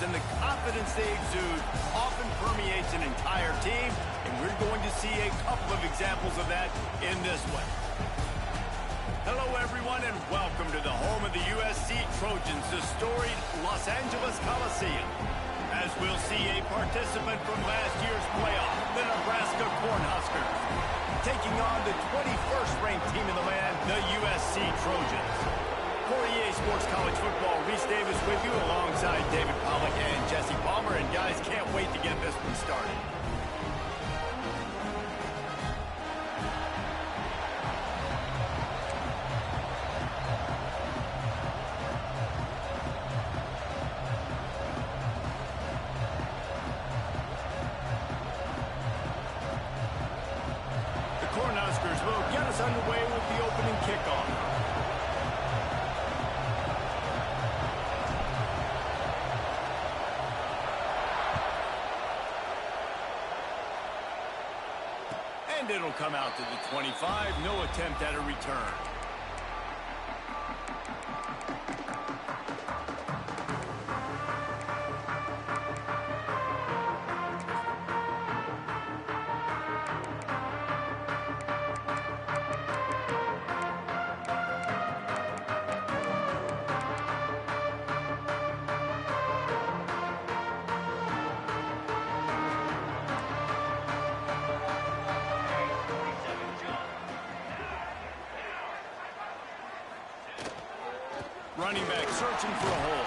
and the confidence they exude often permeates an entire team, and we're going to see a couple of examples of that in this one. Hello, everyone, and welcome to the home of the USC Trojans, the storied Los Angeles Coliseum. As we'll see a participant from last year's playoff, the Nebraska Cornhuskers, taking on the 21st ranked team in the land, the USC Trojans. For EA Sports College Football, Reese Davis with you alongside David Pollack and Jesse Palmer. And guys, can't wait to get this one started. The Cornhuskers will get us underway with the opening kickoff. And it'll come out to the 25. No attempt at a return. Running back searching for a hole.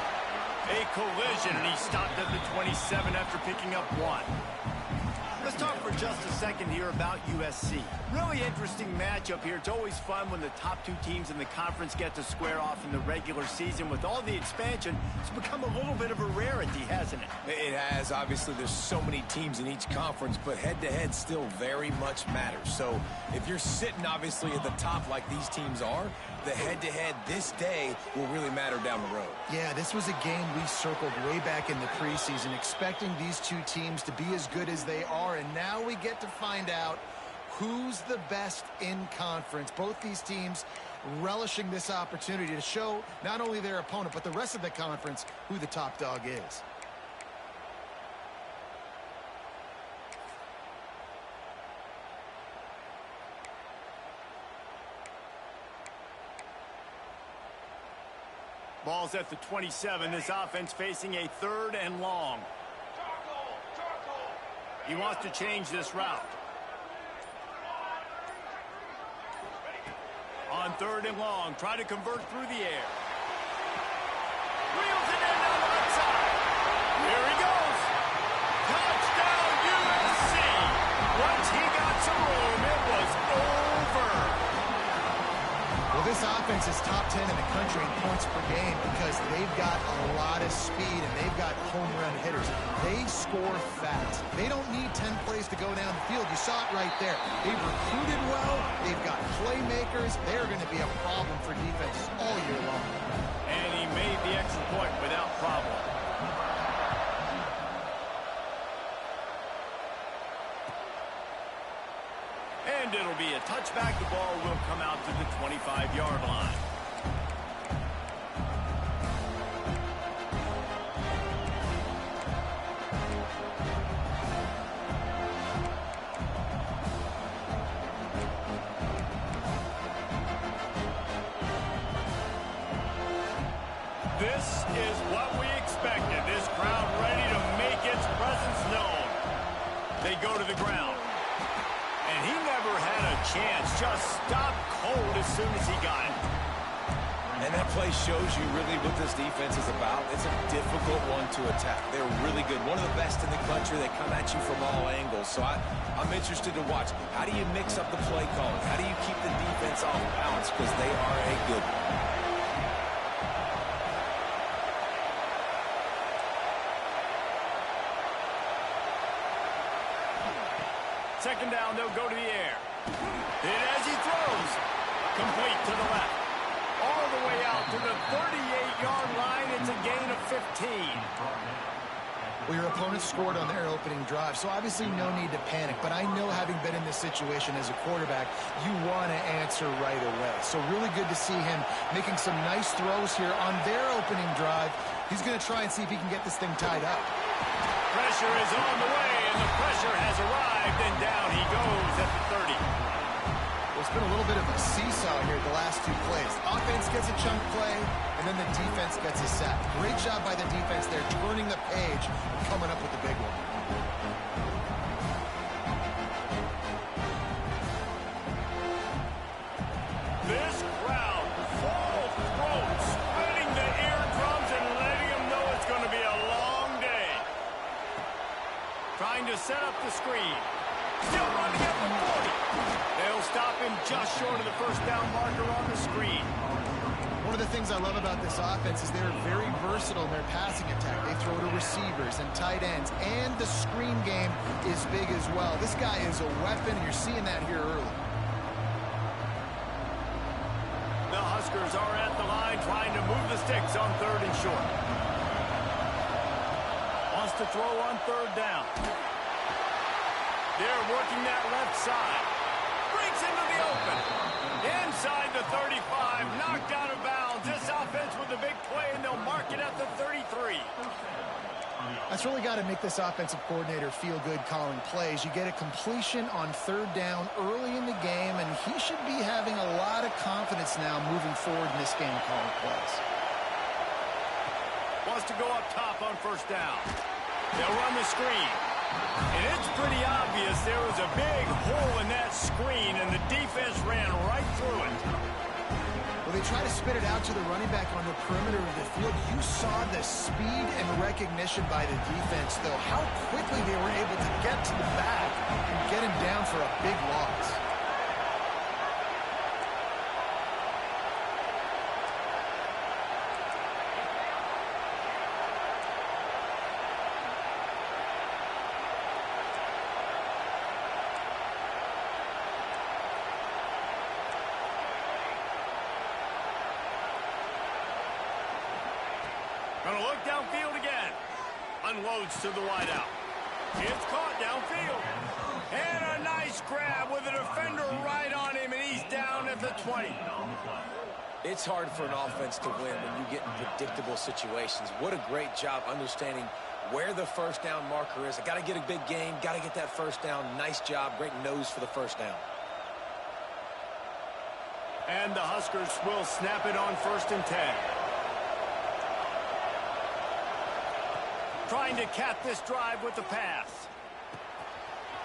A collision, and he stopped at the 27 after picking up one. Let's talk for just a second here about USC. Really interesting matchup here. It's always fun when the top two teams in the conference get to square off in the regular season. With all the expansion, it's become a little bit of a rarity, hasn't it? It has. Obviously, there's so many teams in each conference, but head-to-head still very much matters. So if you're sitting, obviously, at the top like these teams are, the head-to-head this day will really matter down the road. Yeah, this was a game we circled way back in the preseason, expecting these two teams to be as good as they are, and now we get to find out who's the best in conference. Both these teams relishing this opportunity to show not only their opponent, but the rest of the conference who the top dog is. Ball's at the 27. This offense facing a 3rd and long. He wants to change this route. On 3rd and long, try to convert through the air. Reels it in down the right side. Here he goes. Touchdown, USC. Once he got some room, it was over. Well, this offense is top 10 in the country in points per game because they've got a lot of speed and they've got home run hitters. They score fast. They don't need 10 plays to go down the field. You saw it right there. They've recruited well. They've got playmakers. They're going to be a problem for defenses all year long. And he made the extra point without problem. And it'll be a touchback. The ball will come out to the 25-yard line. This is what we expected. This crowd ready to make its presence known. They go to the ground. And he never had a chance. Just stopped cold as soon as he got it. And that play shows you really what this defense is about. It's a difficult one to attack. They're really good. One of the best in the country. They come at you from all angles. So I'm interested to watch. How do you mix up the play calling? How do you keep the defense off balance? Because they are a good one. Second down, they'll go to the air. Hit as he throws. Complete to the left. All the way out to the 38-yard line. It's a gain of 15. Well, your opponent scored on their opening drive, so obviously no need to panic. But I know, having been in this situation as a quarterback, you want to answer right away. So really good to see him making some nice throws here on their opening drive. He's going to try and see if he can get this thing tied up. Pressure is on the way, and the pressure has arrived, and down he goes at the 30. Well, it's been a little bit of a seesaw here the last two plays. Offense gets a chunk play, and then the defense gets a sack. Great job by the defense there, turning the page and coming up with the big one. This crowd, full throat, spreading the eardrums and letting them know it's going to be a long day. Trying to set up the screen. Still running at the 40. They'll stop him just short of the first down marker on the screen. One of the things I love about this offense is they're very versatile in their passing attack. They throw to receivers and tight ends, and the screen game is big as well. This guy is a weapon, and you're seeing that here early. The Huskers are at the line trying to move the sticks on 3rd and short. Wants to throw on 3rd down. They're working that left side. Breaks into the open. Inside the 35, knocked out of bounds. This offense with a big play, and they'll mark it at the 33. That's really got to make this offensive coordinator feel good calling plays. You get a completion on 3rd down early in the game, and he should be having a lot of confidence now moving forward in this game calling plays. Wants to go up top on 1st down. They'll run the screen. And it's pretty obvious there was a big hole in that screen, and the defense ran right through it. Well, they try to spit it out to the running back on the perimeter of the field. You saw the speed and recognition by the defense, though, how quickly they were able to get to the back and get him down for a big loss. Gonna look downfield again. Unloads to the wideout. It's caught downfield. And a nice grab with a defender right on him, and he's down at the 20. It's hard for an offense to win when you get in predictable situations. What a great job understanding where the 1st down marker is. I got to get a big gain, got to get that 1st down. Nice job, great nose for the 1st down. And the Huskers will snap it on 1st and 10. Trying to cap this drive with the pass.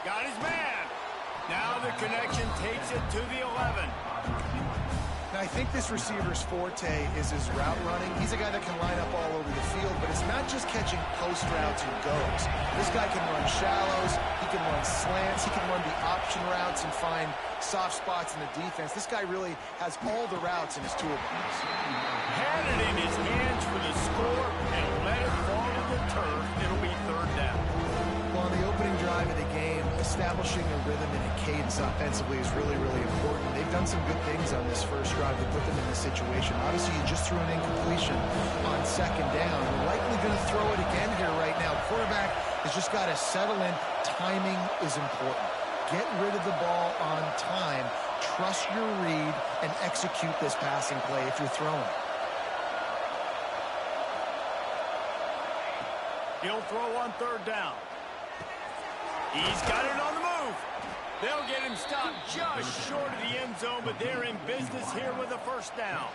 Got his man. Now the connection takes it to the 11. Now, I think this receiver's forte is his route running. He's a guy that can line up all over the field, but it's not just catching post routes or goes. This guy can run shallows, he can run slants, he can run the option routes and find soft spots in the defense. This guy really has all the routes in his toolbox. Had it in his hands for the score and let it fall to the turf. It'll be 3rd down. Well, on the opening drive of the game, establishing a rhythm and a cadence offensively is really, really important. They've done some good things on this first drive to put them in this situation. Obviously, you just threw an incompletion on 2nd down. You're likely going to throw it again here right now. Quarterback has just got to settle in. Timing is important. Get rid of the ball on time. Trust your read and execute this passing play if you're throwing. He'll throw on 3rd down. He's got it on the move. They'll get him stopped just short of the end zone, but they're in business here with a 1st down.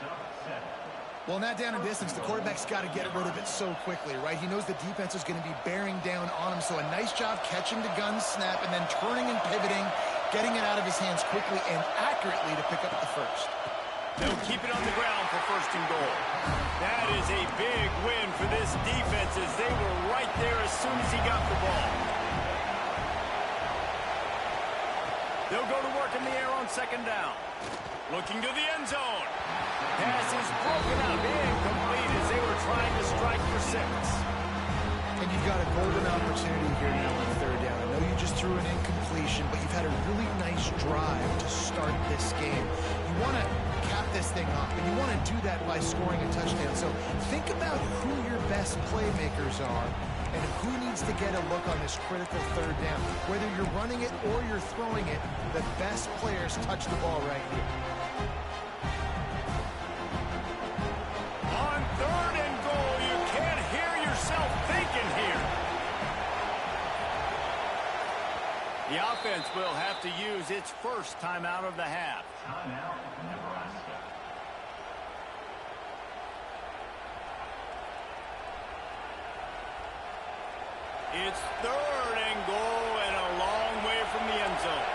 Well, in that down and distance, the quarterback's got to get rid of it so quickly, right? He knows the defense is going to be bearing down on him, so a nice job catching the gun snap and then turning and pivoting, getting it out of his hands quickly and accurately to pick up the 1st. They'll keep it on the ground for 1st and goal. That is a big win for this defense as they were right there as soon as he got the ball. They'll go to work in the air on 2nd down. Looking to the end zone. Pass is broken up, incomplete as they were trying to strike for 6. And you've got a golden opportunity here now on 3rd down. I know you just threw an incompletion, but you've had a really nice drive to start this game. You want to cap this thing off, and you want to do that by scoring a touchdown. So think about who your best playmakers are and who needs to get a look on this critical third down. Whether you're running it or you're throwing it, the best players touch the ball right here. On 3rd and goal, you can't hear yourself thinking here. The offense will have to use its first timeout of the half. Timeout, Nebraska. It's 3rd and goal and a long way from the end zone.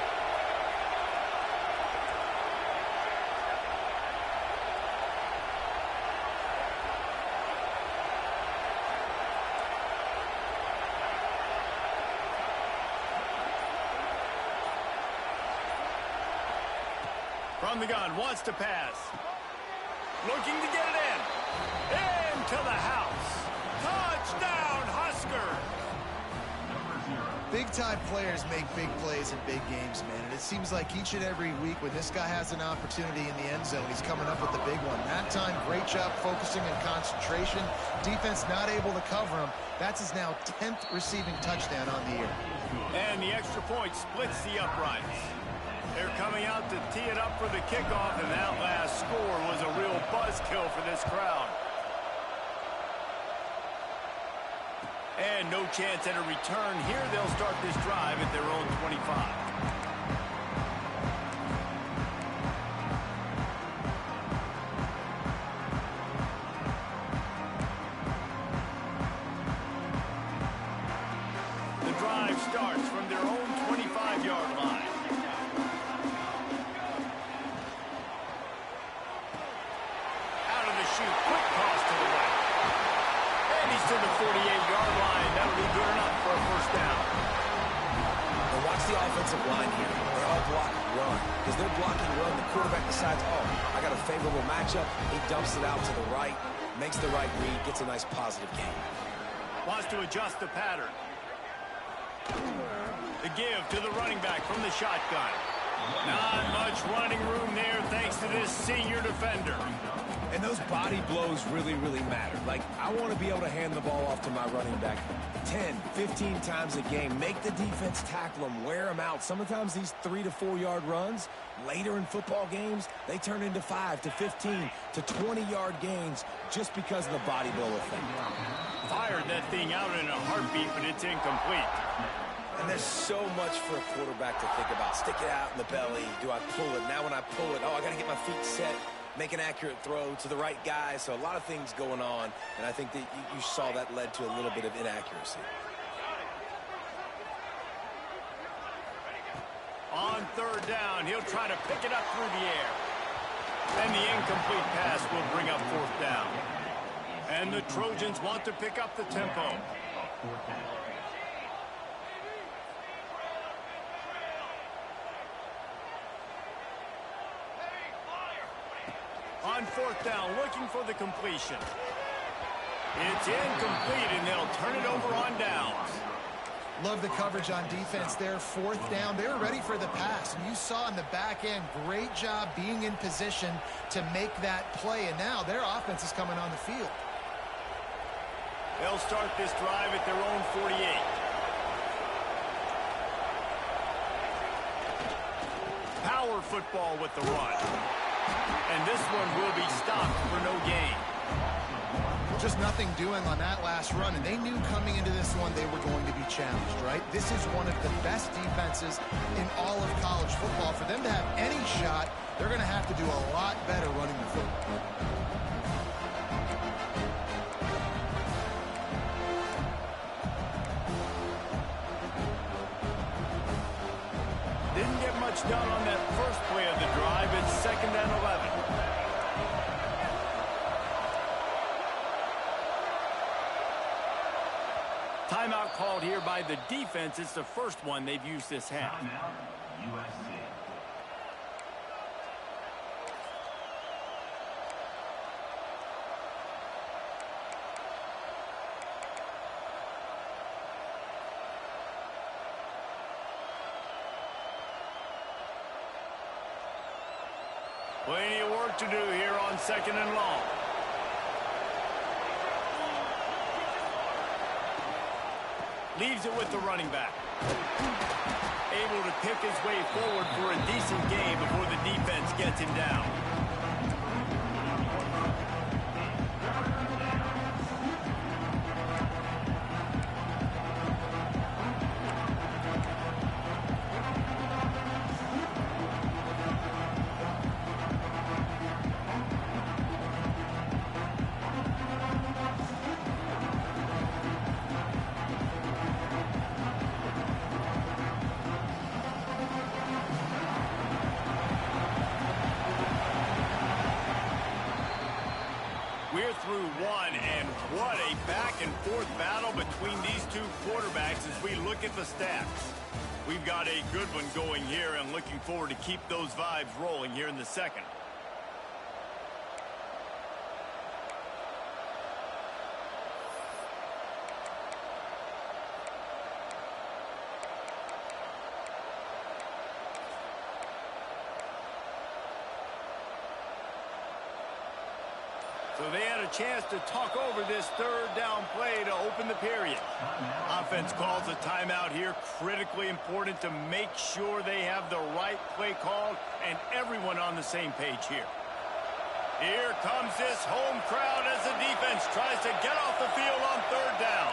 From the gun, wants to pass. Looking to get it in. Into the house. Touchdown, Huskers. Big-time players make big plays in big games, man. And it seems like each and every week when this guy has an opportunity in the end zone, he's coming up with the big one. That time, great job focusing and concentration. Defense not able to cover him. That's his now 10th receiving touchdown on the year. And the extra point splits the uprights. They're coming out to tee it up for the kickoff, and that last score was a real buzzkill for this crowd. And no chance at a return here. They'll start this drive at their own 25. The drive starts from their own 25-yard line. Out of the chute, quick toss to the right. And he's to the 48-yard line. That'll be good enough for a first down. Now watch the offensive line here. They're all blocking run. Because they're blocking run, the quarterback decides, oh, I got a favorable matchup. He dumps it out to the right, makes the right read, gets a nice positive gain. Wants to adjust the pattern. The give to the running back from the shotgun. Not much running room there thanks to this senior defender. And those body blows really, really matter. Like, I want to be able to hand the ball off to my running back 10, 15 times a game. Make the defense tackle them, wear them out. Sometimes these 3 to 4 yard runs, later in football games, they turn into 5 to 15 to 20-yard gains just because of the body blow effect. Fired that thing out in a heartbeat, but it's incomplete. And there's so much for a quarterback to think about. Stick it out in the belly. Do I pull it? Now when I pull it, oh, I got to get my feet set. Make an accurate throw to the right guy. So a lot of things going on, and I think that you saw that led to a little bit of inaccuracy. On 3rd down, he'll try to pick it up through the air. And the incomplete pass will bring up 4th down. And the Trojans want to pick up the tempo. On 4th down, looking for the completion. It's incomplete, and they'll turn it over on downs. Love the coverage on defense there. 4th down, they were ready for the pass. And you saw in the back end, great job being in position to make that play. And now their offense is coming on the field. They'll start this drive at their own 48. Power football with the run. And this one will be stopped for no gain. Just nothing doing on that last run, and they knew coming into this one they were going to be challenged, right? This is one of the best defenses in all of college football. For them to have any shot, they're going to have to do a lot better running the football. Didn't get much done on that first play of the drive. It's 2nd and 11. Timeout called here by the defense. It's the first one they've used this half. Timeout, USC. Plenty of work to do here on 2nd and long. Leaves it with the running back. Able to pick his way forward for a decent gain before the defense gets him down. We're through one, and what a back-and-forth battle between these two quarterbacks as we look at the stats. We've got a good one going here, and looking forward to keep those vibes rolling here in the second. So they had a chance to talk over this third down play to open the period. Offense calls a timeout here. Critically important to make sure they have the right play called and everyone on the same page here. Here comes this home crowd as the defense tries to get off the field on third down.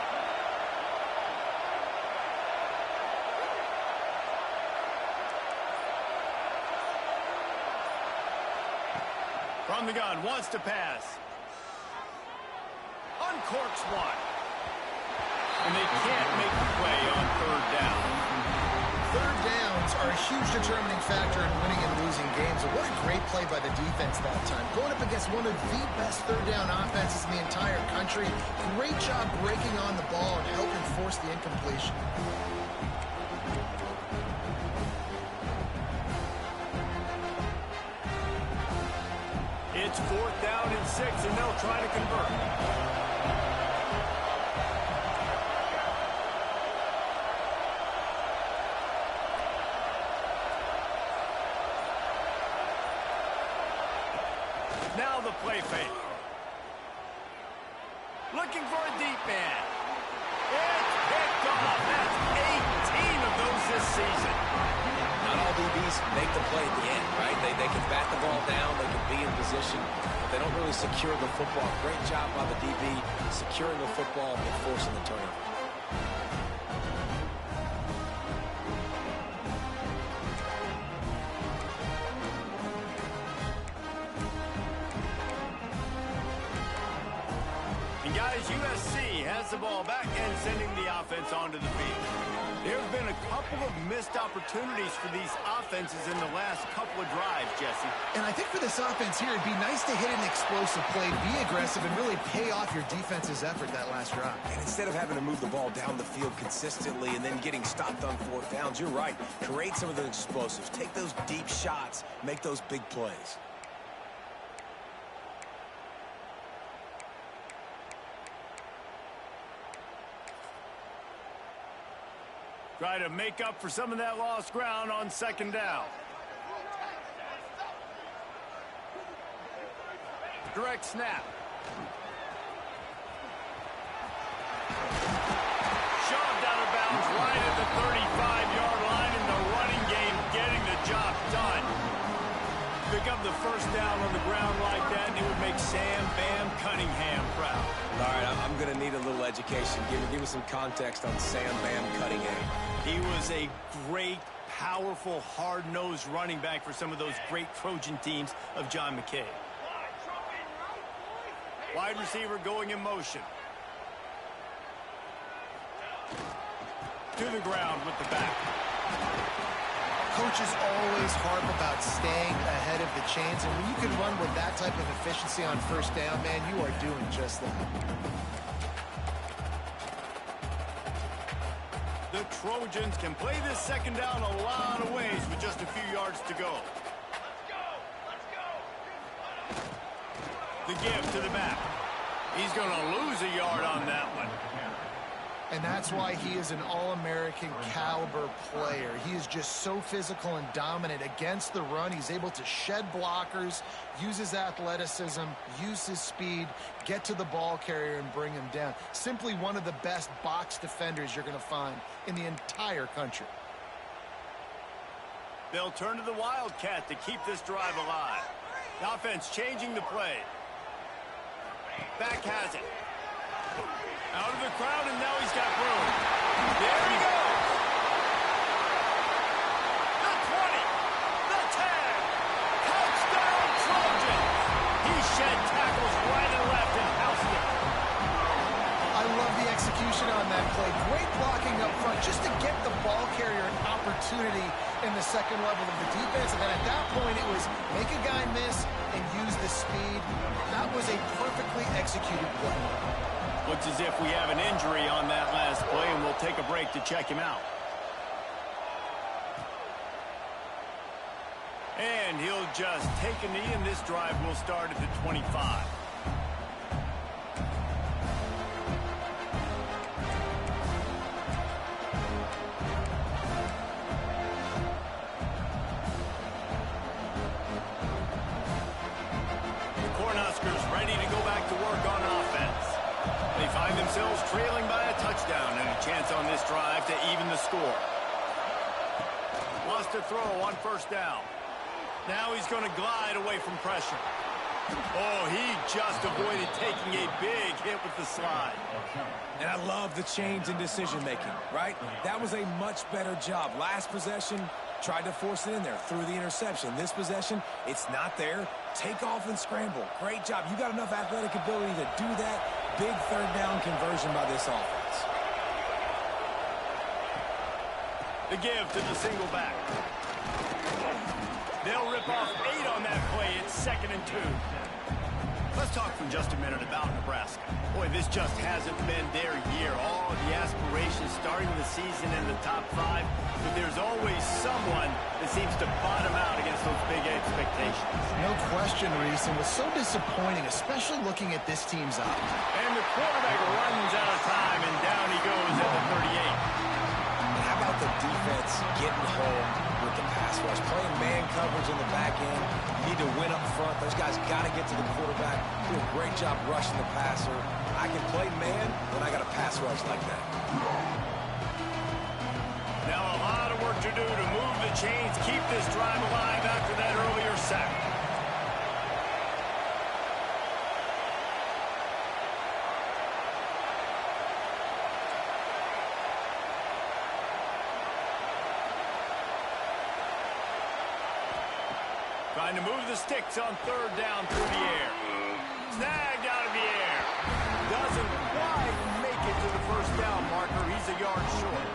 From the gun, wants to pass. Uncorks one. And they can't make the play on third down. Third downs are a huge determining factor in winning and losing games. And what a great play by the defense that time. Going up against one of the best third down offenses in the entire country. Great job breaking on the ball and helping force the incompletion. It's 4th down and 6, and they'll try to convert. Now the play fake. Looking for a deep man. It's picked off. That's 18 of those this season. Not all DBs make the play at the end, right? They can bat the ball down, they can be in position, but they don't really secure the football. Great job by the DB securing the football and forcing the turnover. And guys, USC has the ball back and sending the offense onto the field. There have been a couple of missed opportunities for these offenses in the last couple of drives, Jesse. And I think for this offense here, it'd be nice to hit an explosive play, be aggressive, and really pay off your defense's effort that last drive. And instead of having to move the ball down the field consistently and then getting stopped on 4th downs, you're right. Create some of those explosives. Take those deep shots. Make those big plays. Try to make up for some of that lost ground on 2nd down. Direct snap. Shoved out of bounds right at the 35-yard line, and the running game getting the job done. Pick up the 1st down on the ground like that, and it would make Sam Bam Cunningham proud. All right, I'm going to need a little education. Give me some context on Sam Bam Cunningham. He was a great, powerful, hard-nosed running back for some of those great Trojan teams of John McKay. Wide receiver going in motion. To the ground with the back. Coaches always harp about staying ahead of the chains, and when you can run with that type of efficiency on 1st down, man, you are doing just that. The Trojans can play this 2nd down a lot of ways with just a few yards to go. The give to the back. He's going to lose a yard on that one. And that's why he is an All-American caliber player. He is just so physical and dominant against the run. He's able to shed blockers, use his athleticism, use his speed, get to the ball carrier and bring him down. Simply one of the best box defenders you're going to find in the entire country. They'll turn to the Wildcat to keep this drive alive. The offense changing the play. Back has it. Out of the crowd, and now he's got room. There he goes. The 20. The 10. Touchdown, Trojans. He shed tackles right and left and housed it. I love the execution on that play. Great blocking up front just to get the ball carrier an opportunity in the second level of the defense. And then at that point, it was make a guy miss and use the speed. That was a perfectly executed play. Looks as if we have an injury on that last play, and we'll take a break to check him out. And he'll just take a knee, and this drive will start at the 25. The Cornhuskers ready to go back to work on offense. They find themselves trailing by a touchdown and a chance on this drive to even the score. Lost a throw on first down. Now he's going to glide away from pressure. Oh, he just avoided taking a big hit with the slide. And I love the change in decision-making, right? That was a much better job. Last possession, tried to force it in there, threw the interception. This possession, it's not there. Take off and scramble. Great job. You got enough athletic ability to do that. Big third down conversion by this offense. The give to the single back. They'll rip off 8 on that play. It's 2nd and 2. Let's talk for just a minute about Nebraska. Boy, this just hasn't been their year. All the aspirations starting the season in the top 5, but there's always someone that seems to bottom out against those big expectations. No question, Reese, and was so disappointing, especially looking at this team's offense. And the quarterback runs out of time, and down he goes at the 38. How about the defense getting home with the pass rush? Playing man coverage in the back end. You need to win up front. Those guys got to get to the quarterback. Do a great job rushing the passer. I can play man when I got a pass rush like that. Now a lot of work to do to move the chains, keep this drive alive after that earlier sack. Trying to move the sticks on 3rd down through the air. Snagged out of the air. Doesn't quite make it to the 1st down marker. He's a yard short.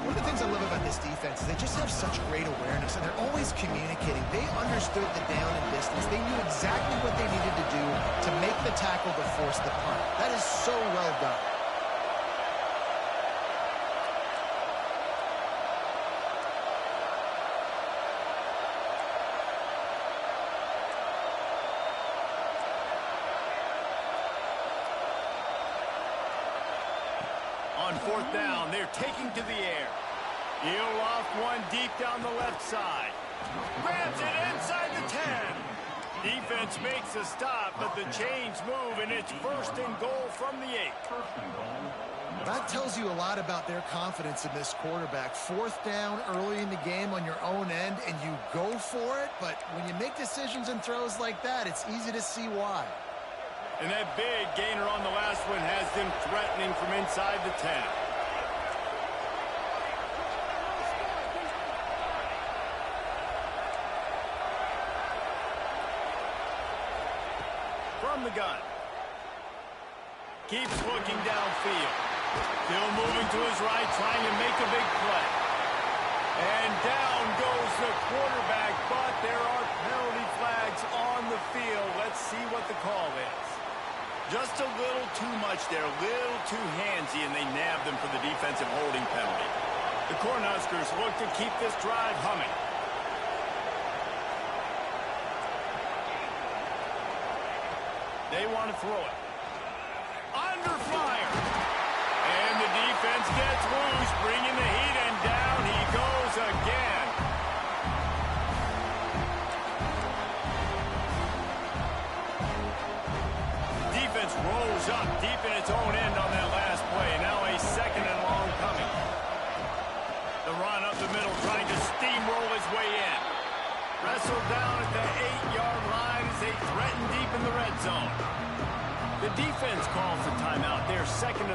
One of the things I love about this defense is they just have such great awareness, and they're always communicating. They understood the down and distance. They knew exactly what they needed to do to make the tackle to force the punt. That is so well done. On 4th down, they're taking to the air. He'll loft one deep down the left side. Grabs it inside the 10. Defense makes a stop, but the chains move, and it's 1st and goal from the 8. That tells you a lot about their confidence in this quarterback. 4th down early in the game on your own end, and you go for it, but when you make decisions and throws like that, it's easy to see why. And that big gainer on the last one has them threatening from inside the 10. From the gun. Keeps looking downfield. Still moving to his right, trying to make a big play. And down goes the quarterback, but there are penalty flags on the field. Let's see what the call is. Just a little too much there, a little too handsy, and they nabbed them for the defensive holding penalty. The Cornhuskers look to keep this drive humming. They want to throw it. Under fire. And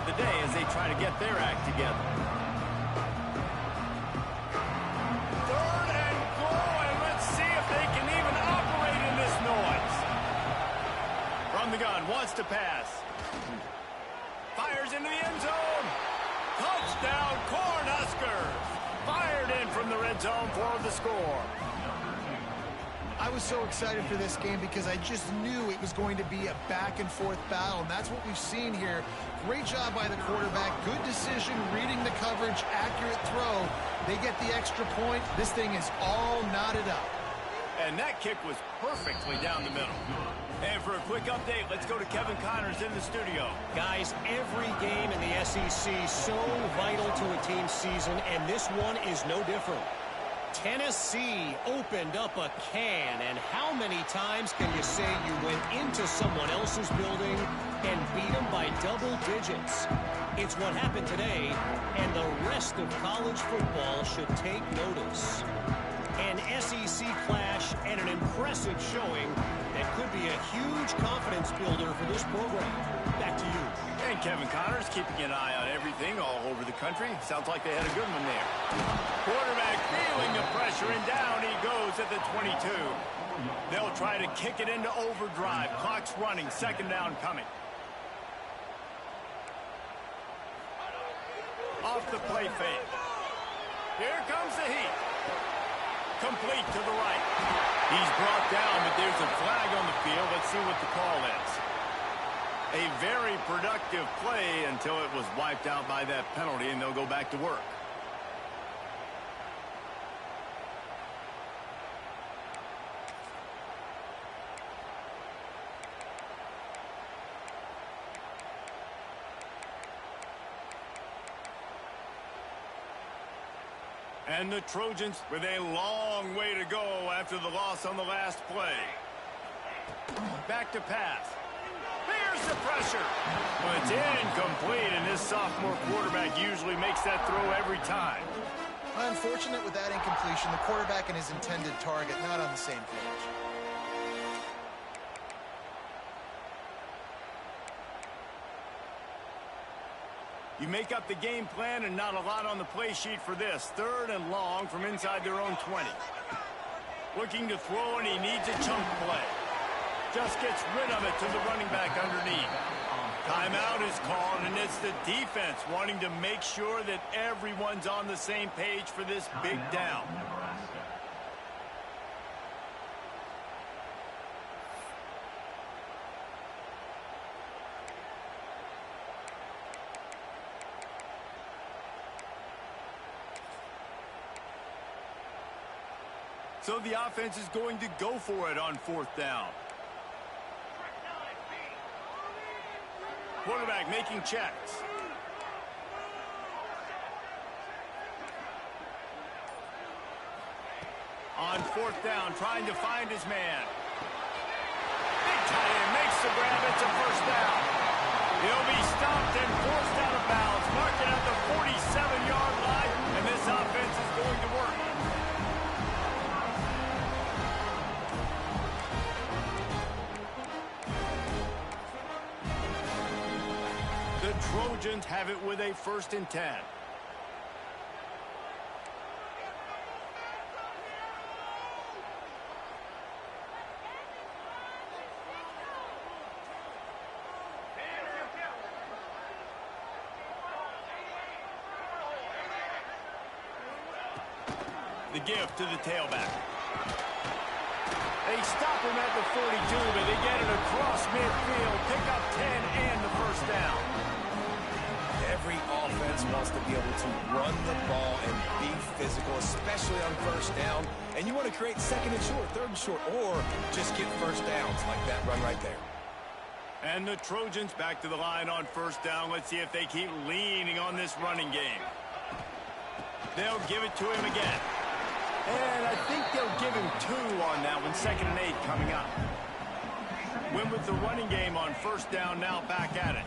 the day as they try to get their act together. Third and goal, and let's see if they can even operate in this noise. From the gun, wants to pass. Fires into the end zone. Touchdown, Cornhuskers. Fired in from the red zone for the score. I was so excited for this game because I just knew it was going to be a back-and-forth battle, and that's what we've seen here. Great job by the quarterback. Good decision, reading the coverage, accurate throw. They get the extra point. This thing is all knotted up. And that kick was perfectly down the middle. And for a quick update, let's go to Kevin Connors in the studio. Guys, every game in the SEC so vital to a team's season, and this one is no different. Tennessee opened up a can, and how many times can you say you went into someone else's building and beat them by double digits? It's what happened today, and the rest of college football should take notice. An SEC clash and an impressive showing that could be a huge confidence builder for this program. Back to you. And Kevin Connors keeping an eye on everything all over the country. Sounds like they had a good one there. Quarterback feeling the pressure, and down he goes at the 22. They'll try to kick it into overdrive. Clock's running. Second down coming. Off the play fake. Here comes the heat. Complete to the right. He's brought down, but there's a flag on the field. Let's see what the call is. A very productive play until it was wiped out by that penalty, and they'll go back to work. And the Trojans with a long way to go after the loss on the last play. Back to pass. There's the pressure. Well, it's incomplete, and this sophomore quarterback usually makes that throw every time. Unfortunate with that incompletion. The quarterback and his intended target not on the same page. You make up the game plan and not a lot on the play sheet for this. Third and long from inside their own 20. Looking to throw, and he needs a chunk play. Just gets rid of it to the running back underneath. Timeout is called, and it's the defense wanting to make sure that everyone's on the same page for this big down. So the offense is going to go for it on fourth down. Quarterback making checks. On fourth down, trying to find his man. Big tight end makes the grab. It's a first down. He'll be stopped and forced out of bounds. Marking at the 47-yard line, and this offense is going to work. The Trojans have it with a 1st and 10. The give to the tailback. They stop him at the 42, but they get it across midfield. Pick up 10 and the first down. Every offense wants to be able to run the ball and be physical, especially on first down. And you want to create second and short, third and short, or just get first downs like that run right there. And the Trojans back to the line on first down. Let's see if they keep leaning on this running game. They'll give it to him again. And I think they'll give him 2 on that one. 2nd and 8 coming up. Win with the running game on first down, now back at it.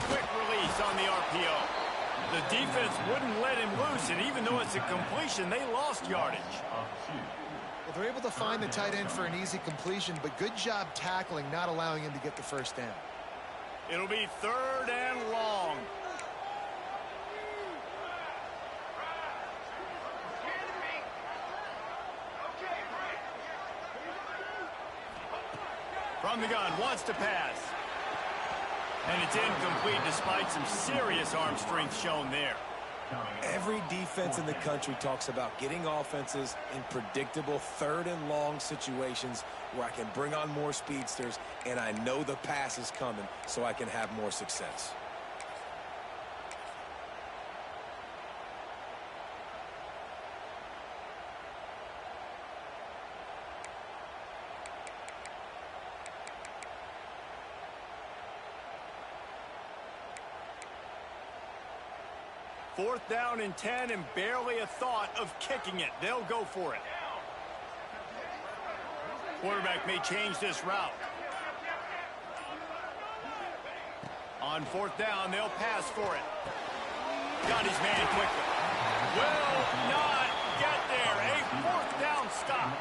Quick release on the RPO. The defense wouldn't let him loose, and even though it's a completion, they lost yardage. Well, They're able to find the tight end for an easy completion, but good job tackling, not allowing him to get the first down. It'll be 3rd and long. From the gun, wants to pass. And it's incomplete despite some serious arm strength shown there. Every defense in the country talks about getting offenses in predictable 3rd and long situations where I can bring on more speedsters and I know the pass is coming so I can have more success. Fourth down and 10 and barely a thought of kicking it. They'll go for it. Quarterback may change this route. On 4th down, they'll pass for it. Got his man quickly. Will not get there. A 4th down stop.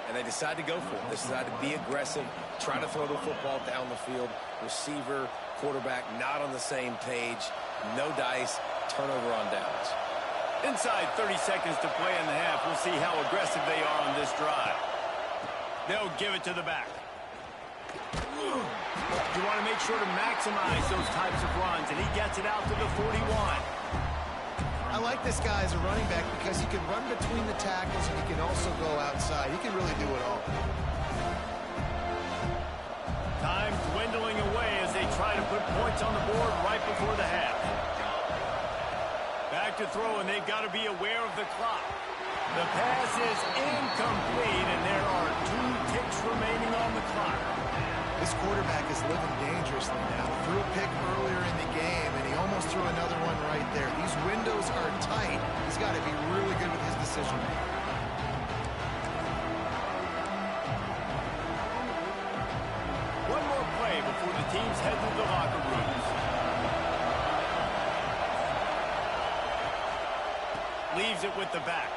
And they decide to go for it. They decide to be aggressive, try to throw the football down the field. Receiver, quarterback not on the same page. No dice. Turnover on downs. Inside 30 seconds to play in the half. We'll see how aggressive they are on this drive. They'll give it to the back. You want to make sure to maximize those types of runs, and he gets it out to the 41. I like this guy as a running back because he can run between the tackles and he can also go outside. He can really do it all. Time dwindling away as they try to put points on the board right before the half. Back to throw, and they've got to be aware of the clock. The pass is incomplete, and there are 2 ticks remaining on the clock. This quarterback is living dangerously now. Threw a pick earlier in the game, and he almost threw another one right there. These windows are tight. He's got to be really good with his decision making. One more play before the teams head to the locker rooms. Leaves it with the back.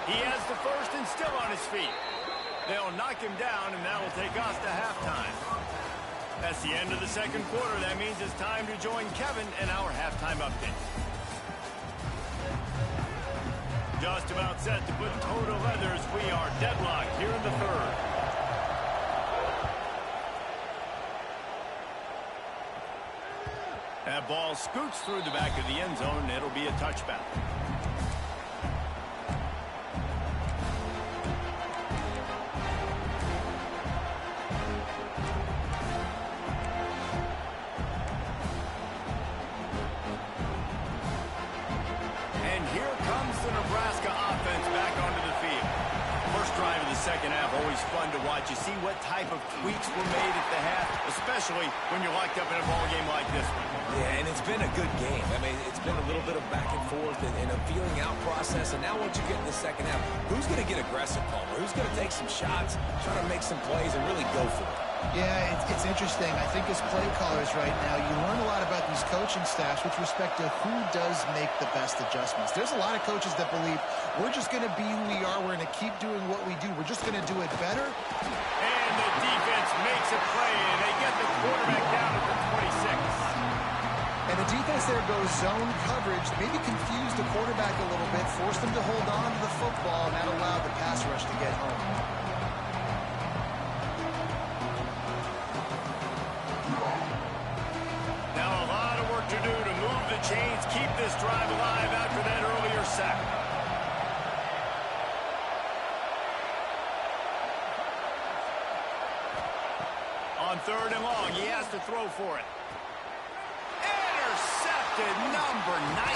He has the first and still on his feet. They'll knock him down, and that will take us to halftime. That's the end of the 2nd quarter. That means it's time to join Kevin in our halftime update. Just about set to put toe to leathers. We are deadlocked here in the 3rd. That ball scoots through the back of the end zone, and it'll be a touchback. Second half, always fun to watch. You see what type of tweaks were made at the half, especially when you're locked up in a ball game like this one. Yeah, and it's been a good game. I mean, it's been a little bit of back and forth and a feeling out process. And now once you get in the second half, who's going to get aggressive, Palmer? Who's going to take some shots, try to make some plays, and really go for it? Yeah, it's interesting. I think as play callers right now, you learn a lot about these coaching staffs with respect to who does make the best adjustments. There's a lot of coaches that believe we're just going to be who we are. We're going to keep doing what we do. We're just going to do it better. And the defense makes a play, and they get the quarterback down at the 26. And the defense there goes zone coverage, maybe confused the quarterback a little bit, forced him to hold on to the football, and that allowed the pass rush to get home. To do to move the chains, keep this drive alive after that earlier sack. On 3rd and long, he has to throw for it. Intercepted, number 19.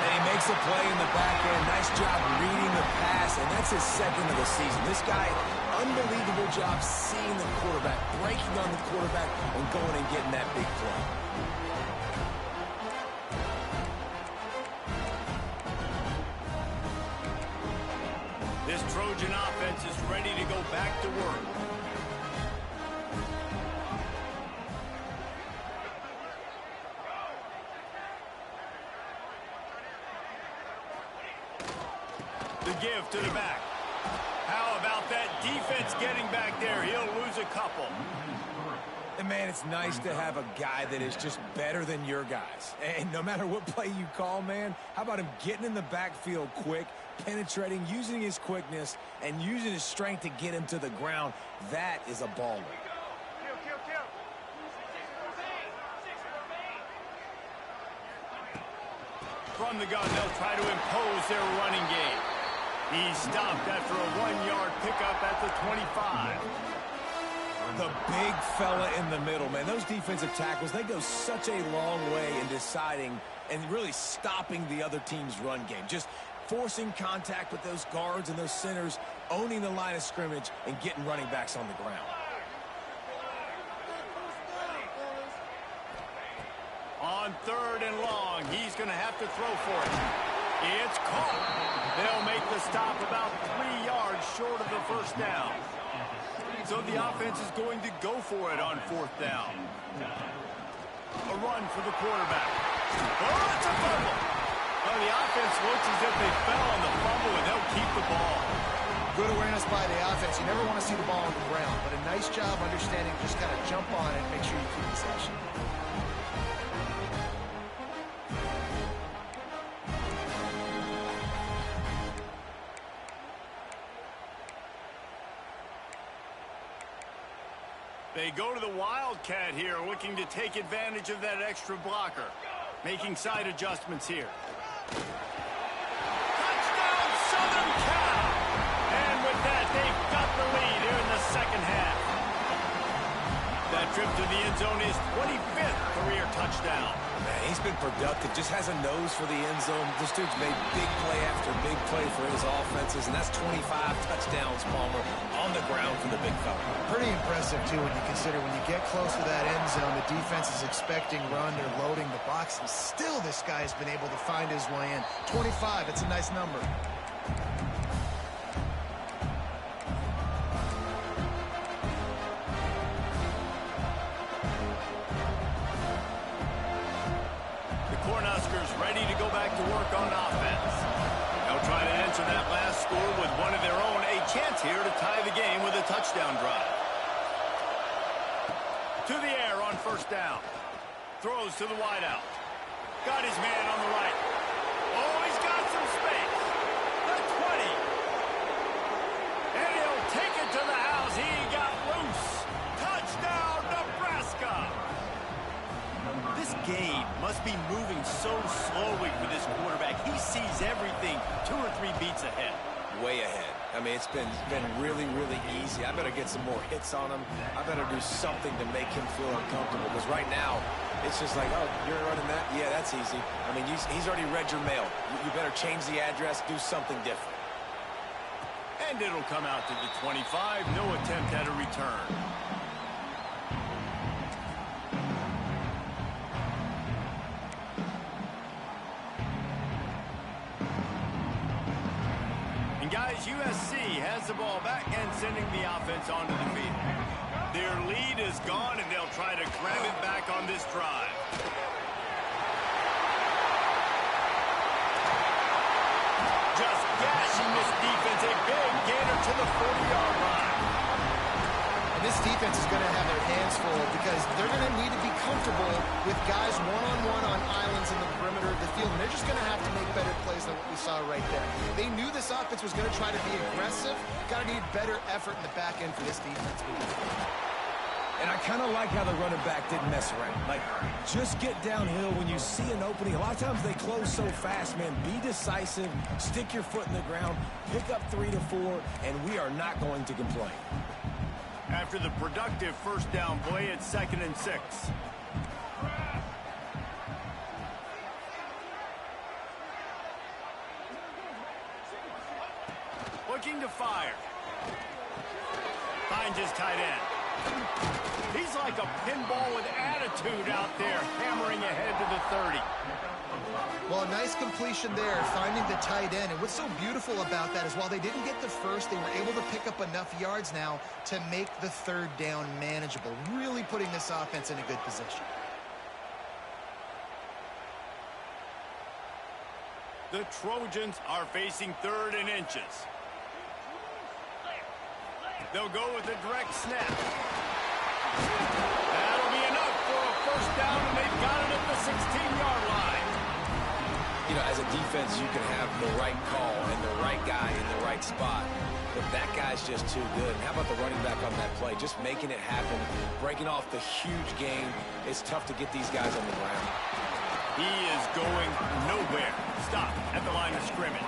And he makes a play in the back end. Nice job reading the pass, and that's his 2nd of the season. This guy, unbelievable job seeing the quarterback, breaking on the quarterback, and going and getting that big play. This Trojan offense is ready to go back to work. The give to the back. How about that defense getting back there? He'll lose a couple. And, man, it's nice to have a guy that is just better than your guys. And no matter what play you call, man, how about him getting in the backfield quick, penetrating, using his quickness, and using his strength to get him to the ground? That is a baller. From the gun, they'll try to impose their running game. He stopped after a 1-yard pickup at the 25. The big fella in the middle, man. Those defensive tackles, they go such a long way in deciding and really stopping the other team's run game. Just forcing contact with those guards and those centers, owning the line of scrimmage, and getting running backs on the ground. On 3rd and long, he's going to have to throw for it. It's caught. They'll make the stop about 3 yards short of the first down. So the offense is going to go for it on 4th down. A run for the quarterback. Oh, it's a fumble. Well, the offense looks as if they fell on the fumble, and they'll keep the ball. Good awareness by the offense. You never want to see the ball on the ground, but a nice job understanding just kind of jump on it and make sure you keep possession. They go to the Wildcat here, looking to take advantage of that extra blocker. Making side adjustments here. Touchdown, Southern Cal! And with that, they've got the lead here in the second half. That trip to the end zone is 25th career touchdown. Man, he's been productive, just has a nose for the end zone. This dude's made big play after big play for his offenses, and that's 25 touchdowns, Palmer, on the ground for the big fella. Pretty impressive, too, when you consider when you get close to that end zone, the defense is expecting run, they're loading the box, and still this guy's been able to find his way in. 25, it's a nice number. Ready to go back to work on offense. They'll try to answer that last score with one of their own. A chance here to tie the game with a touchdown drive. To the air on 1st down. Throws to the wideout. Got his man on the right. Oh, he's got some space. The 20. And he'll take it to the house. He got loose. Touchdown, Nebraska. This game must be moving so slowly for this quarterback. He sees everything 2 or 3 beats ahead. Way ahead. I mean, it's been really, really easy. I better get some more hits on him. I better do something to make him feel uncomfortable. Because right now, it's just like, oh, you're running that? Yeah, that's easy. I mean, he's already read your mail. You better change the address, do something different. And it'll come out to the 25. No attempt at a return. Guys, USC has the ball back and sending the offense onto the field. Their lead is gone, and they'll try to grab it back on this drive. Just gashing this defense. A big gainer to the 40-yard line. And this defense is going to have their hands full because they're going to need to be comfortable with guys one-on-one on islands in the perimeter of the field. And they're just going to have to make better plays than what we saw right there. They knew this offense was going to try to be aggressive. Got to need better effort in the back end for this defense. And I kind of like how the running back didn't mess around. Like, just get downhill when you see an opening. A lot of times they close so fast, man. Be decisive, stick your foot in the ground, pick up 3 to 4, and we are not going to complain. After the productive 1st down play, it's 2nd and 6. Looking to fire. Finds his tight end. He's like a pinball with attitude out there, hammering ahead to the 30. Well, a nice completion there, finding the tight end. And what's so beautiful about that is while they didn't get the first, they were able to pick up enough yards now to make the 3rd down manageable, really putting this offense in a good position. The Trojans are facing 3rd and inches. They'll go with a direct snap. That'll be enough for a first down, and they've got it at the 16-yard line. You know, as a defense, you can have the right call and the right guy in the right spot, but that guy's just too good. And how about the running back on that play? Just making it happen, breaking off the huge game. It's tough to get these guys on the ground. He is going nowhere. Stop at the line of scrimmage.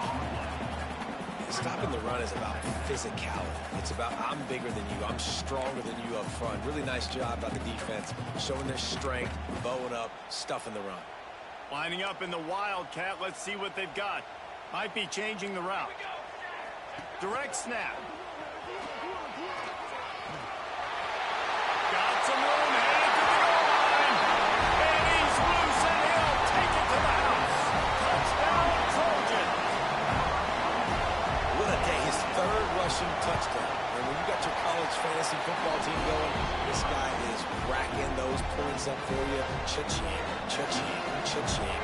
Stopping the run is about physicality. It's about I'm bigger than you. I'm stronger than you up front. Really nice job by the defense, showing their strength, bowing up, stuffing the run. Lining up in the Wildcat. Let's see what they've got. Might be changing the route. Direct snap. Got some room, headed to the goal line. And he's loose, and he'll take it to the house. Touchdown, Trojan. What a day. His third rushing touchdown. And when you got your college fantasy football team going, this guy is racking those points up for you. Cha-ching, cha-ching, cha-ching.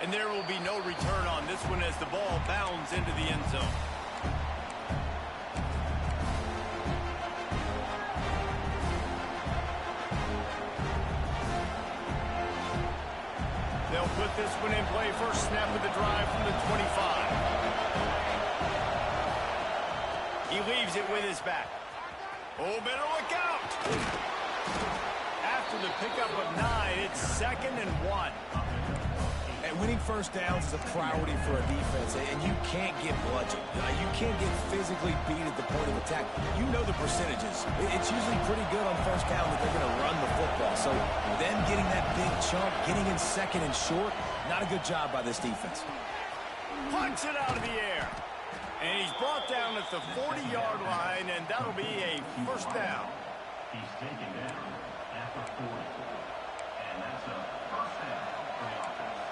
And there will be no return on this one as the ball bounds into the end zone. They'll put this one in play. First snap of the drive from the 25. He leaves it with his back. Oh, better look out. After the pickup of 9, it's 2nd and 1. And winning first downs is a priority for a defense, and you can't get bludgeoned. You can't get physically beat at the point of attack. You know the percentages. It's usually pretty good on first down that they're going to run the football. So them getting that big chunk, getting in 2nd and short, not a good job by this defense. Punch it out of the air. And he's brought down at the 40-yard line, and that'll be a first down. He's taken down at the 40. And that's a first down for the offense.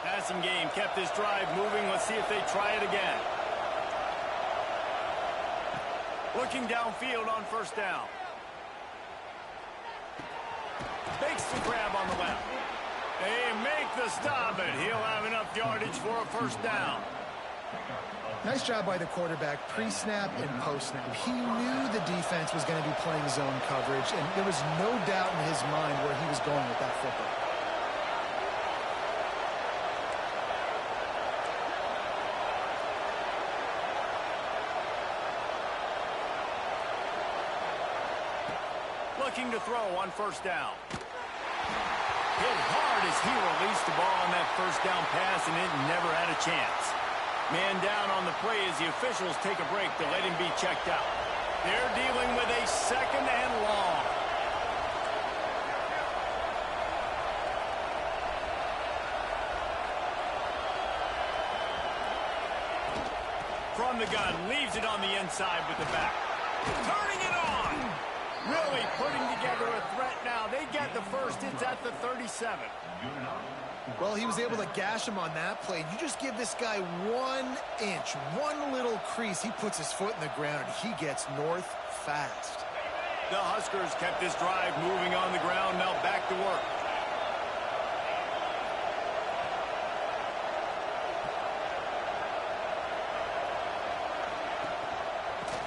Passing game kept this drive moving. Let's see if they try it again. Looking downfield on first down. Makes the grab on the left. They make the stop, and he'll have enough yardage for a first down. Nice job by the quarterback, pre-snap and post-snap. He knew the defense was going to be playing zone coverage, and there was no doubt in his mind where he was going with that football. Looking to throw on first down. Hit hard as he released the ball on that first down pass, and it never had a chance. Man down on the play as the officials take a break to let him be checked out. They're dealing with a 2nd and long. From the gun, leaves it on the inside with the back. Turning it on. Really putting together a threat now. They get the first. It's at the 37. Well, he was able to gash him on that play. You just give this guy 1 inch, one little crease. He puts his foot in the ground, and he gets north fast. The Huskers kept this drive moving on the ground. Now back to work.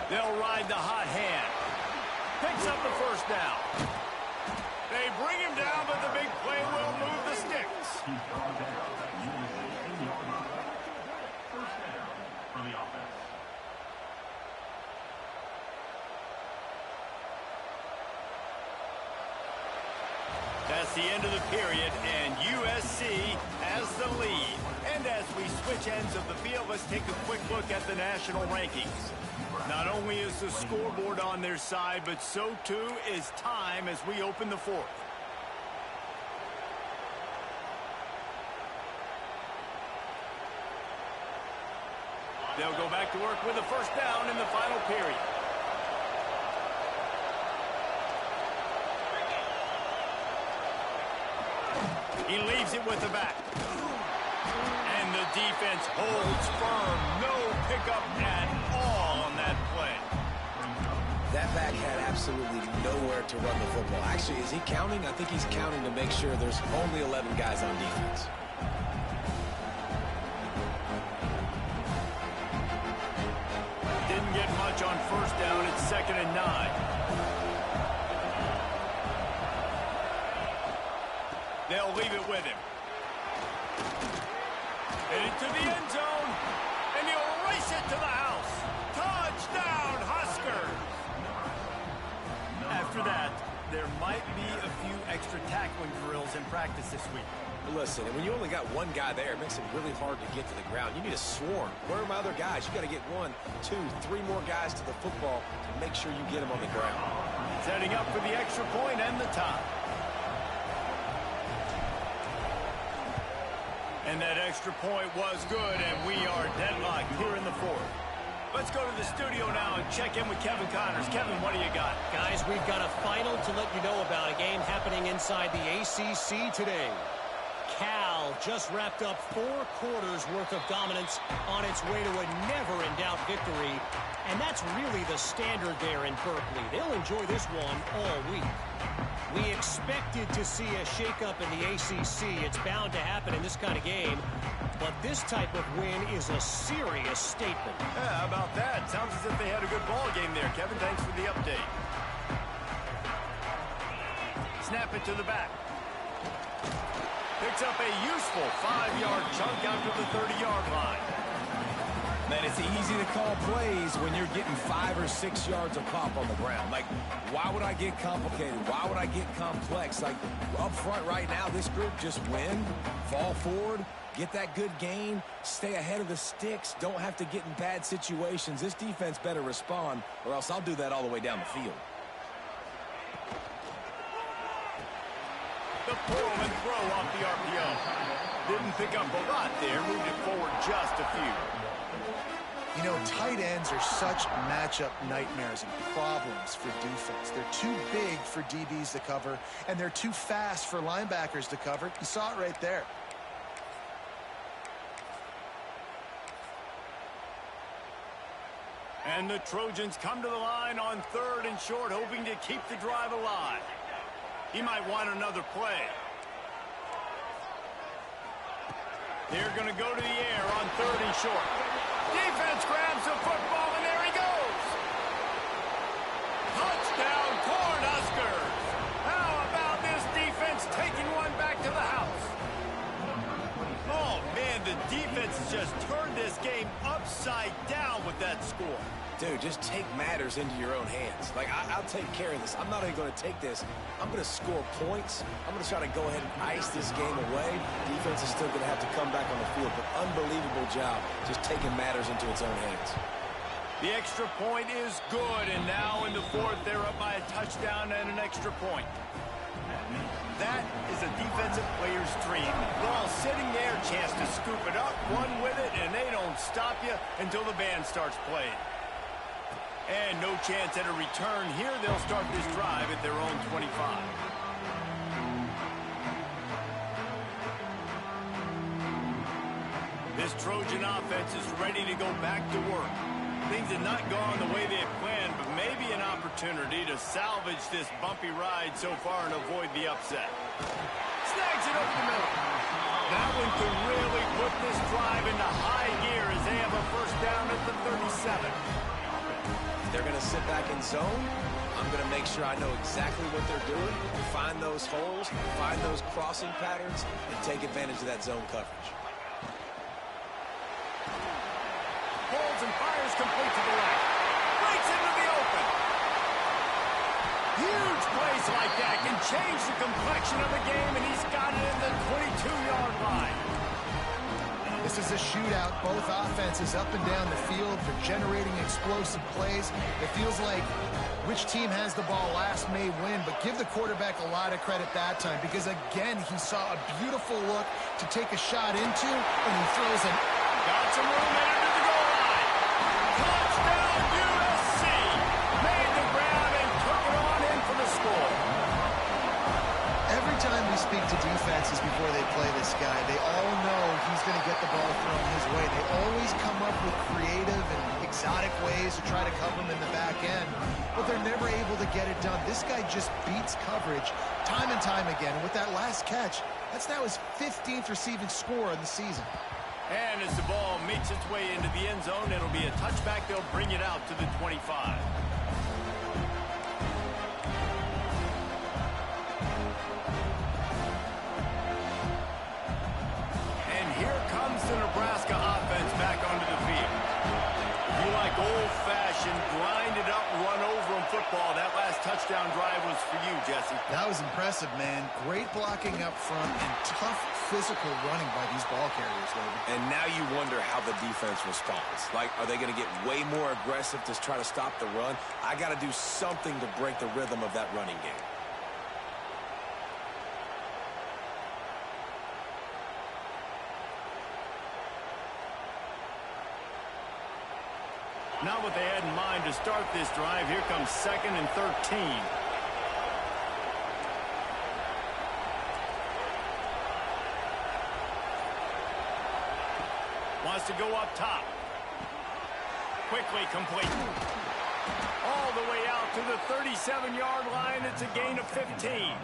They'll ride the hot hand. Picks up the first down. They bring him down, but the big play will move the sticks. He's gone down at USC 10-yard line. First down for the offense. That's the end of the period, and USC has the lead. And as we switch ends of the field, let's take a quick look at the national rankings. Not only is the scoreboard on their side, but so too is time as we open the fourth. They'll go back to work with a first down in the final period. He leaves it with the back. And the defense holds firm. No pickup at all on that play. That back had absolutely nowhere to run the football. Actually, is he counting? I think he's counting to make sure there's only 11 guys on defense. Didn't get much on first down. It's 2nd and 9. They'll leave it with him. Headed to the end zone. And he'll race it to the house. Touchdown, Huskers! After that, there might be a few extra tackling drills in practice this week. Listen, when you only got one guy there, it makes it really hard to get to the ground. You need a swarm. Where are my other guys? You got to get 1, 2, 3 more guys to the football to make sure you get them on the ground. Setting up for the extra point and the tie. And that extra point was good, and we are deadlocked here in the 4th. Let's go to the studio now and check in with Kevin Connors. Kevin, what do you got? Guys, we've got a final to let you know about, a game happening inside the ACC today. Cal just wrapped up 4 quarters worth of dominance on its way to a never-in-doubt victory. And that's really the standard there in Berkeley. They'll enjoy this one all week. We expected to see a shakeup in the ACC. It's bound to happen in this kind of game. But this type of win is a serious statement. Yeah, how about that? Sounds as if they had a good ball game there. Kevin, thanks for the update. Snap it to the back. Picks up a useful 5-yard chunk out to the 30-yard line. Man, it's easy to call plays when you're getting 5 or 6 yards of pop on the ground. Like, why would I get complicated? Why would I get complex? Like, up front right now, this group just win, fall forward, get that good gain, stay ahead of the sticks, don't have to get in bad situations. This defense better respond, or else I'll do that all the way down the field. The pull and throw off the RPO. Didn't pick up a lot there, moved it forward just a few. You know, tight ends are such matchup nightmares and problems for defense. They're too big for DBs to cover, and they're too fast for linebackers to cover. You saw it right there. And the Trojans come to the line on 3rd and short, hoping to keep the drive alive. He might want another play. They're going to go to the air on 3rd and short. Defense grabs the football, and there he goes. Touchdown, Cornhuskers. How about this defense taking one back to the house? Oh, man, the defense just turned this game upside down with that score. Dude, just take matters into your own hands. Like, I'll take care of this. I'm not even going to take this. I'm going to score points. I'm going to try to go ahead and ice this game away. Defense is still going to have to come back on the field, but unbelievable job just taking matters into its own hands. The extra point is good, and now in the 4th, they're up by a touchdown and an extra point. That is a defensive player's dream. Ball sitting there, chance to scoop it up, run with it, and they don't stop you until the band starts playing. And no chance at a return here. They'll start this drive at their own 25. This Trojan offense is ready to go back to work. Things have not gone the way they had planned, but maybe an opportunity to salvage this bumpy ride so far and avoid the upset. Snags it over the middle. That one could really put this drive into high gear as they have a first down at the 37. They're going to sit back in zone. I'm going to make sure I know exactly what they're doing, find those holes, find those crossing patterns, and take advantage of that zone coverage. Holds and fires complete to the right. Breaks into the open. Huge plays like that can change the complexion of the game, and he's got it in the 22-yard line. This is a shootout. Both offenses up and down the field. They're generating explosive plays. It feels like which team has the ball last may win, but give the quarterback a lot of credit that time because, again, he saw a beautiful look to take a shot into, and he throws it. Got some room headed to the goal line. Touchdown, USC. Made the grab and took it on in for the score. Every time we speak speak to defenses before they play this guy. They all know he's going to get the ball thrown his way. They always come up with creative and exotic ways to try to cover him in the back end, but they're never able to get it done. This guy just beats coverage time and time again. And with that last catch, that's now his 15th receiving score in the season. And as the ball makes its way into the end zone, it'll be a touchback. They'll bring it out to the 25. The Nebraska offense back onto the field. You like old-fashioned, grind-it-up, run-over-'em football. That last touchdown drive was for you, Jesse. That was impressive, man. Great blocking up front and tough physical running by these ball carriers, David. And now you wonder how the defense responds. Like, are they going to get way more aggressive to try to stop the run? I got to do something to break the rhythm of that running game. Not what they had in mind to start this drive. Here comes 2nd and 13. Wants to go up top. Quickly complete. All the way out to the 37-yard line. It's a gain of 15.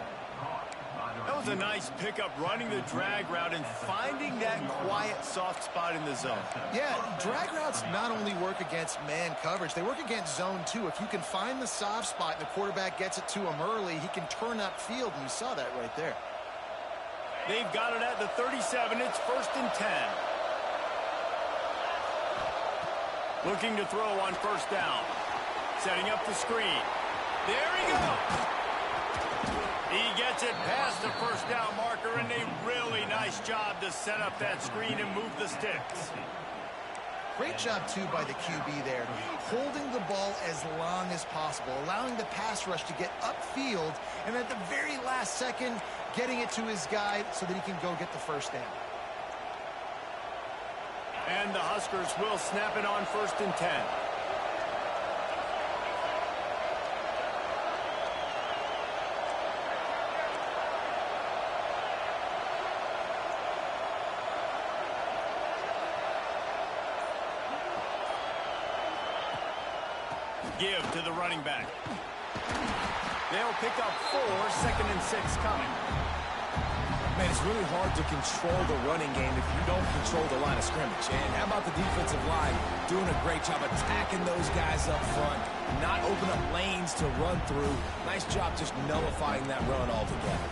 That was a nice pickup, running the drag route and finding that quiet, soft spot in the zone. Yeah, drag routes not only work against man coverage, they work against zone too. If you can find the soft spot and the quarterback gets it to him early, he can turn upfield, and you saw that right there. They've got it at the 37. It's 1st and 10. Looking to throw on 1st down. Setting up the screen. There he goes. He gets it past the 1st down marker, and a really nice job to set up that screen and move the sticks. Great job, too, by the QB there, holding the ball as long as possible, allowing the pass rush to get upfield, and at the very last second, getting it to his guy so that he can go get the 1st down. And the Huskers will snap it on 1st and 10. Give to the running back. They'll pick up 4, 2nd and 6 coming. Man, it's really hard to control the running game if you don't control the line of scrimmage. And how about the defensive line doing a great job attacking those guys up front, not open up lanes to run through. Nice job just nullifying that run altogether.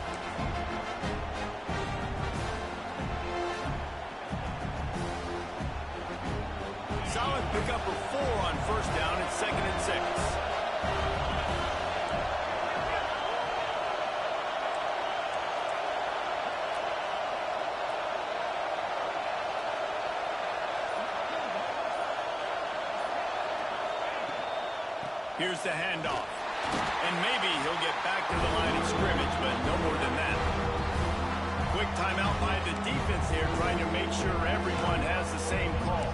Solid pickup of 4 on 1st down. It's 2nd and 6. Here's the handoff. And maybe he'll get back to the line of scrimmage, but no more than that. Quick timeout by the defense here, trying to make sure everyone has the same call.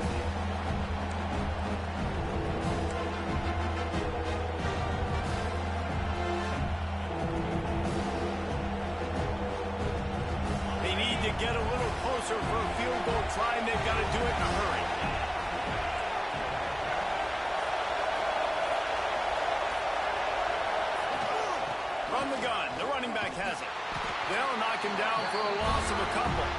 They need to get a little closer for a field goal try, and they've got to do it in a hurry. From the gun, the running back has it. They'll knock him down for a loss of a couple.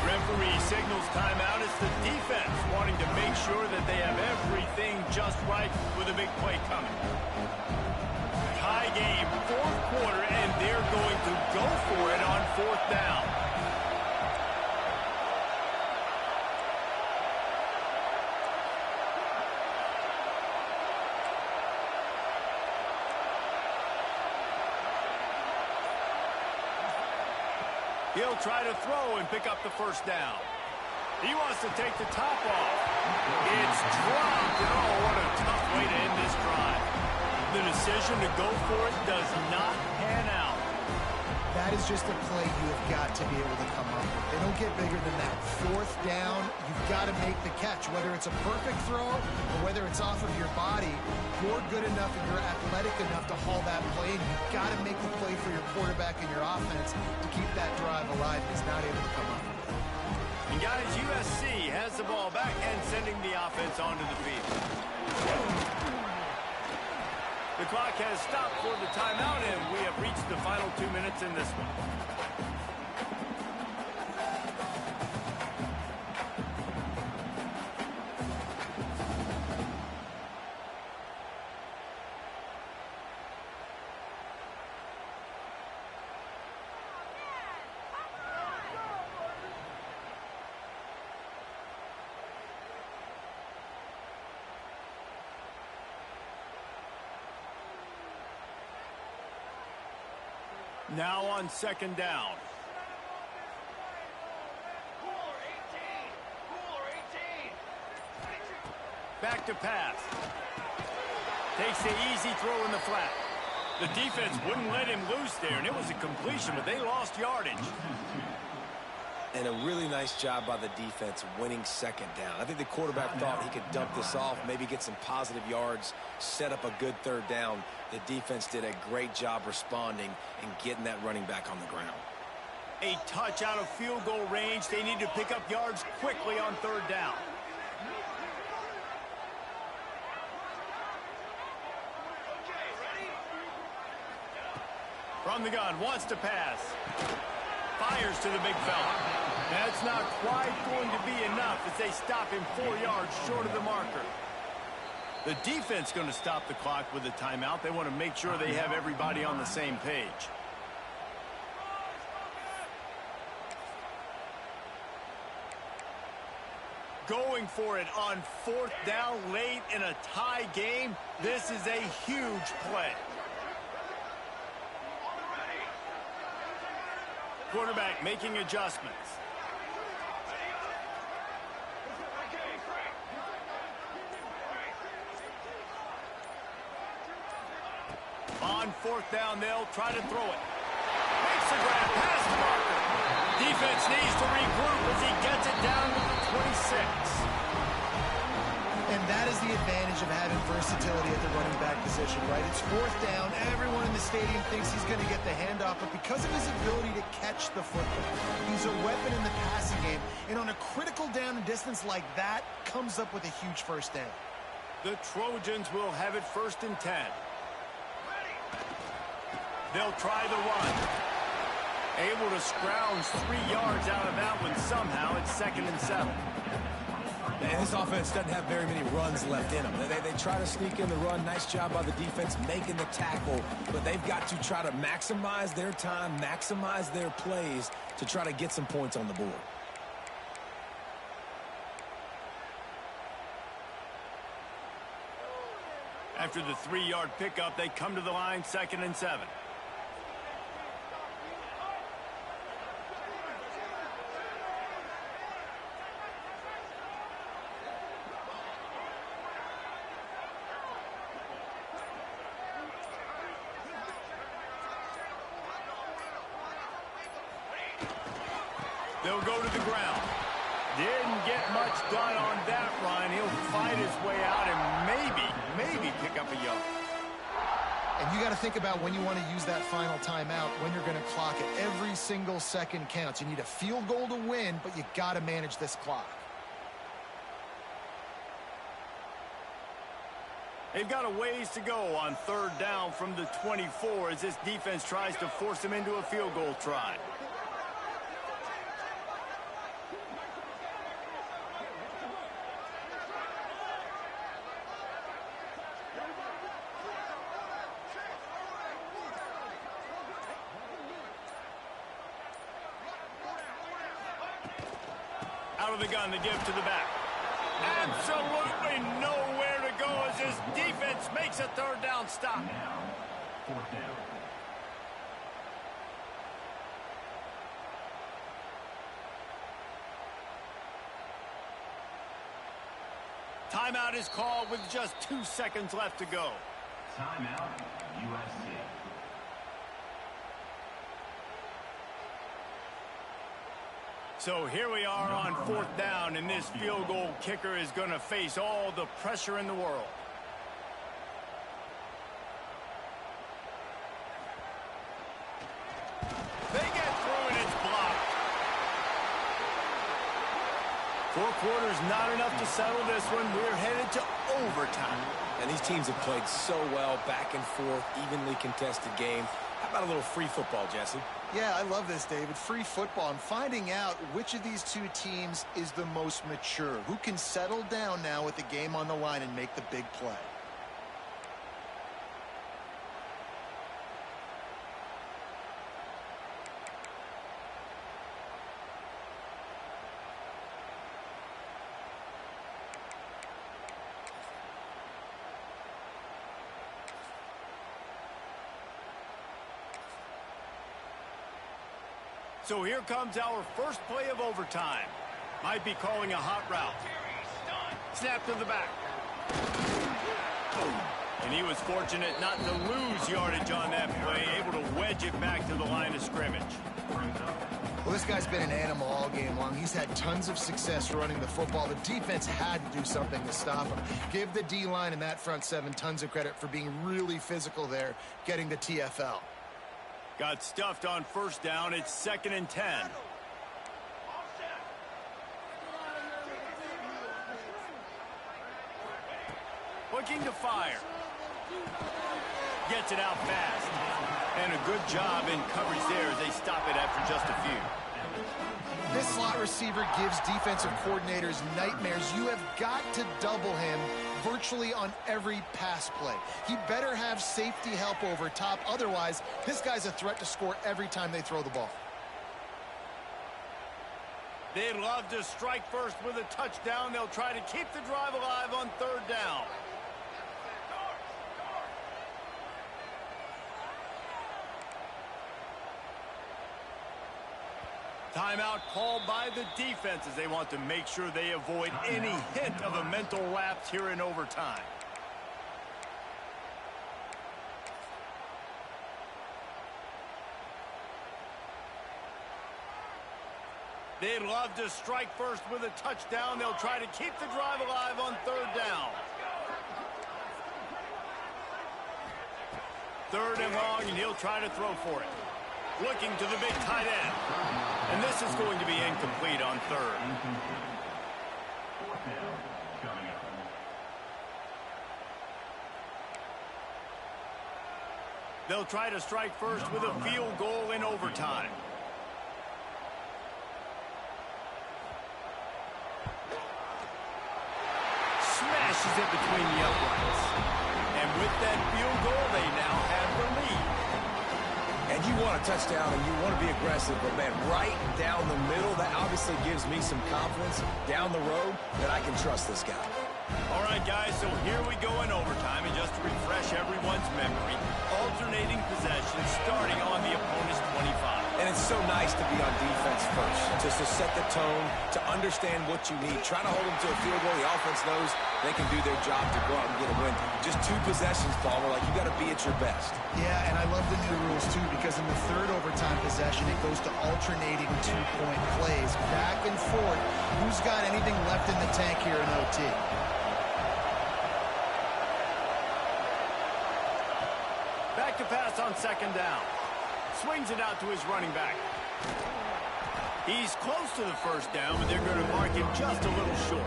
Referee signals timeout. It's the defense wanting to make sure that they have everything just right with a big play coming. Tie game, 4th quarter, and they're going to go for it on 4th down. He'll try to throw and pick up the 1st down. He wants to take the top off. It's dropped. And oh, what a tough way to end this drive. The decision to go for it does not pan out. That is just a play you have got to be able to come up with. They don't get bigger than that. Fourth down, you've got to make the catch. Whether it's a perfect throw or whether it's off of your body, you're good enough and you're athletic enough to haul that play, and you've got to make the play for your quarterback and your offense to keep that drive alive. He's not able to come up with it. And guys, USC has the ball back and sending the offense onto the field. The clock has stopped for the timeout, and we have reached the final 2 minutes in this one. Now on second down. Back to pass. Takes the easy throw in the flat. The defense wouldn't let him loose there, and it was a completion, but they lost yardage. And a really nice job by the defense winning second down. I think the quarterback thought he could dump this off, maybe get some positive yards, set up a good third down. The defense did a great job responding and getting that running back on the ground. A touch out of field goal range. They need to pick up yards quickly on third down. From the gun, wants to pass. Fires to the big fella. That's not quite going to be enough as they stop him 4 yards short of the marker. The defense going to stop the clock with a timeout. They want to make sure they have everybody on the same page. Going for it on fourth down late in a tie game. This is a huge play. Quarterback making adjustments. On fourth down, they'll try to throw it. Makes the grab past the marker. Defense needs to regroup as he gets it down to the 26. And that is the advantage of having versatility at the running back position, right? It's fourth down. Everyone in the stadium thinks he's going to get the handoff, but because of his ability to catch the football, he's a weapon in the passing game. And on a critical down and distance like that, comes up with a huge first down. The Trojans will have it 1st and 10. They'll try the run. Able to scrounge 3 yards out of that one somehow. It's 2nd and 7. And this offense doesn't have very many runs left in them. They try to sneak in the run. Nice job by the defense making the tackle. But they've got to try to maximize their time, maximize their plays to try to get some points on the board. After the 3-yard pickup, they come to the line 2nd and 7. They'll go to the ground. Didn't get much done on that run. He'll fight his way out and maybe pick up a yard. And you got to think about when you want to use that final timeout, when you're going to clock it. Every single second counts. You need a field goal to win, but you got to manage this clock. They've got a ways to go on third down from the 24 as this defense tries to force them into a field goal try. Out of the gun, the give to the back. Absolutely nowhere to go as his defense makes a third down stop. Now, 4th down. Timeout is called with just 2 seconds left to go. Timeout, USC. So here we are on 4th down, and this field goal kicker is going to face all the pressure in the world. They get through, and it's blocked. 4 quarters not enough to settle this one. We're headed to overtime. And these teams have played so well, back and forth, evenly contested game. How about a little free football, Jesse? Yeah, I love this, David. Free football. I'm finding out which of these two teams is the most mature. Who can settle down now with the game on the line and make the big play? So here comes our first play of overtime. Might be calling a hot route. Snap to the back. And he was fortunate not to lose yardage on that play, able to wedge it back to the line of scrimmage. Well, this guy's been an animal all game long. He's had tons of success running the football. The defense had to do something to stop him. Give the D-line and that front 7 tons of credit for being really physical there, getting the TFL. Got stuffed on 1st down. It's 2nd and 10. Looking to fire. Gets it out fast. And a good job in coverage there as they stop it after just a few. This slot receiver gives defensive coordinators nightmares. You have got to double him virtually on every pass play. He better have safety help over top. Otherwise, this guy's a threat to score every time they throw the ball. They'd love to strike first with a touchdown. They'll try to keep the drive alive on 3rd down. Timeout called by the defense as they want to make sure they avoid any hint of a mental lapse here in overtime. They'd love to strike first with a touchdown. They'll try to keep the drive alive on 3rd down. 3rd and long, and he'll try to throw for it. Looking to the big tight end. And this is going to be incomplete on 3rd. 4th down coming up. They'll try to strike first with a field goal in overtime. Smashes it between the uprights. And with that field goal, they now have the lead. And you want a touchdown and you want to be aggressive, but man, right down the middle, that obviously gives me some confidence down the road that I can trust this guy. All right, guys, so here we go in overtime, and just to refresh everyone's memory, alternating possessions starting on the opponent's 25. And it's so nice to be on defense first, just to set the tone, to understand what you need. Try to hold them to a field goal. The offense knows they can do their job to go out and get a win. Just 2 possessions, Palmer, like you got to be at your best. Yeah, and I love the new rules, too, because in the 3rd overtime possession, it goes to alternating 2-point plays, back and forth. Who's got anything left in the tank here in OT? Back to pass on 2nd down. Swings it out to his running back. He's close to the 1st down, but they're going to mark him just a little short.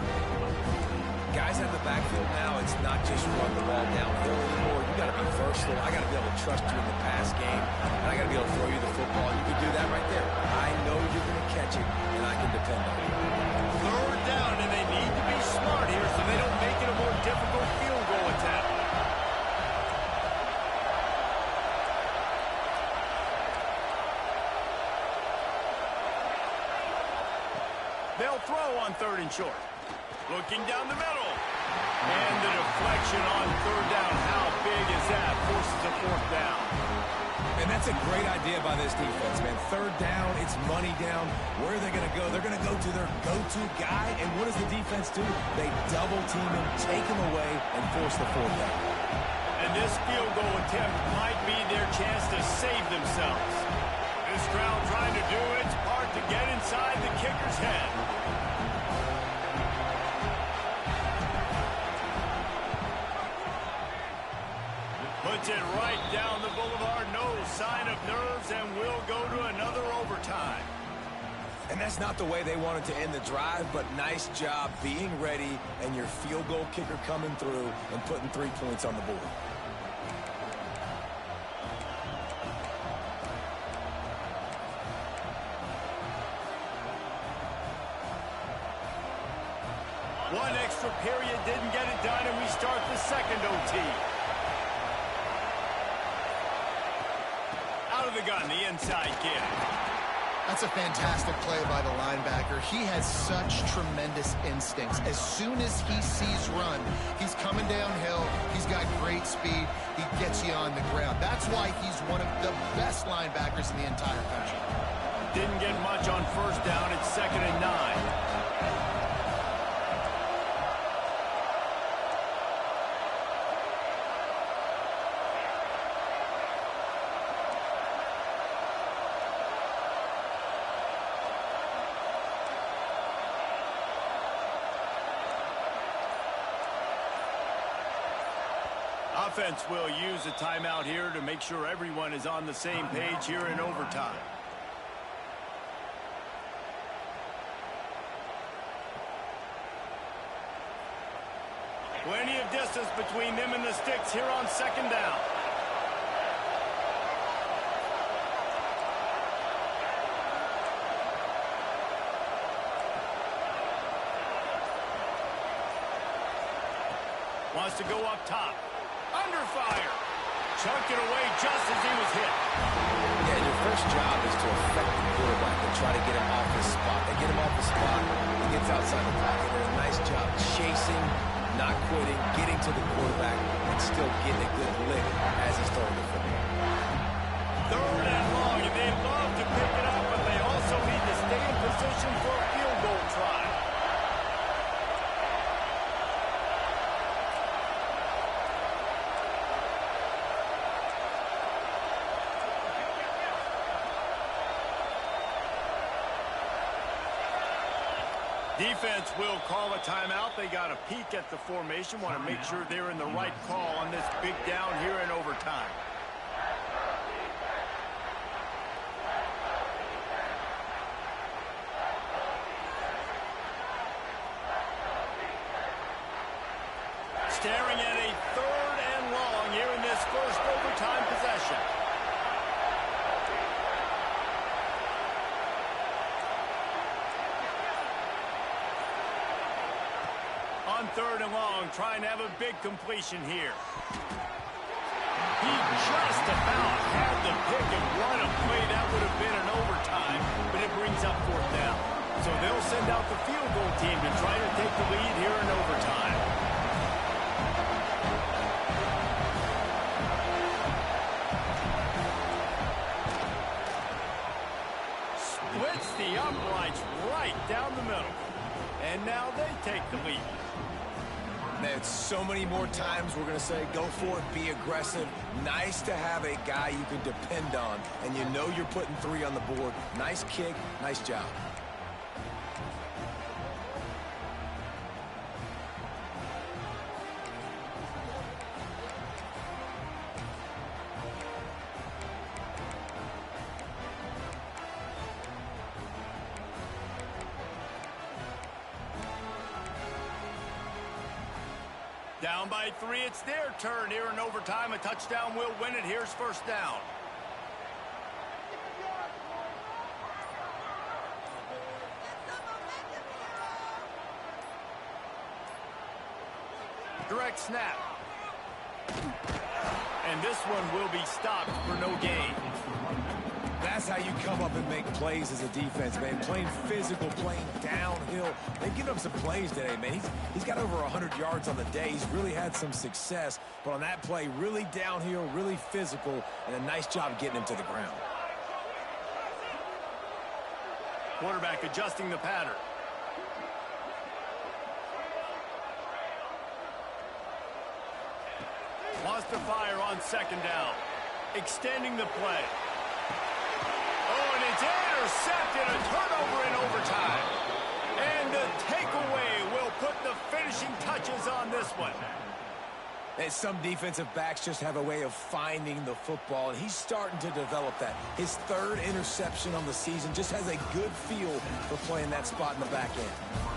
Guys out of the backfield now, it's not just run the ball downhill anymore. You got to be versatile. I got to be able to trust you in the pass game, and I got to be able to throw you the football. You can do that right there. I know you're going to catch it, and I can depend on you. 3rd down, and they need to be smart here so they don't make it a more difficult field goal attempt. They'll throw on 3rd and short. Looking down the middle. And the deflection on 3rd down. How big is that? Forces a 4th down. And that's a great idea by this defense, man. 3rd down, it's money down. Where are they going to go? They're going to go to their go-to guy. And what does the defense do? They double team him, take him away, and force the 4th down. And this field goal attempt might be their chance to save themselves. This crowd trying to do its part to get inside the kicker's it right down the boulevard. No sign of nerves, and we'll go to another overtime. And that's not the way they wanted to end the drive, but nice job being ready and your field goal kicker coming through and putting 3 points on the board. One extra period didn't get it done, and we start the second OT. Out of the gun, the inside kid. That's a fantastic play by the linebacker. He has such tremendous instincts. As soon as he sees run, he's coming downhill. He's got great speed. He gets you on the ground. That's why he's one of the best linebackers in the entire country. Didn't get much on first down. It's 2nd and 9. Offense will use a timeout here to make sure everyone is on the same page here in overtime. Plenty of distance between them and the sticks here on 2nd down. Wants to go up top. Under fire. Chucked it away just as he was hit. Yeah, your first job is to affect the quarterback and try to get him off his spot. They get him off the spot, he gets outside the pocket. They did a nice job chasing, not quitting, getting to the quarterback, and still getting a good lick as he's throwing the football. 3rd and long, and they love to pick it up, but they also need to stay in position for a field goal try. Defense will call a timeout. They got a peek at the formation. Want to make sure they're in the right call on this big down here in overtime. Staring at a 3rd and long here in this first overtime possession. On 3rd and long, trying to have a big completion here. He just about had the pick, and what a play that would have been in overtime, but it brings up 4th down. So they'll send out the field goal team to try to take the lead here in overtime. Splits the uprights right down the middle. And now they take the lead. Man, so many more times we're going to say, go for it, be aggressive. Nice to have a guy you can depend on, and you know you're putting 3 on the board. Nice kick, nice job. Down by 3, it's their turn here in overtime. A touchdown will win it. Here's 1st down. Direct snap. And this one will be stopped for no gain. That's how you come up and make plays as a defense, man. Playing physical, playing downhill. They've given up some plays today, man. He's got over 100 yards on the day. He's really had some success. But on that play, really downhill, really physical, and a nice job getting him to the ground. Quarterback adjusting the pattern. Wants to fire on 2nd down. Extending the play. Oh, and it's intercepted. A turnover in overtime. And the takeaway will put the finishing touches on this one. And some defensive backs just have a way of finding the football, and he's starting to develop that. His third interception on the season just has a good feel for playing that spot in the back end.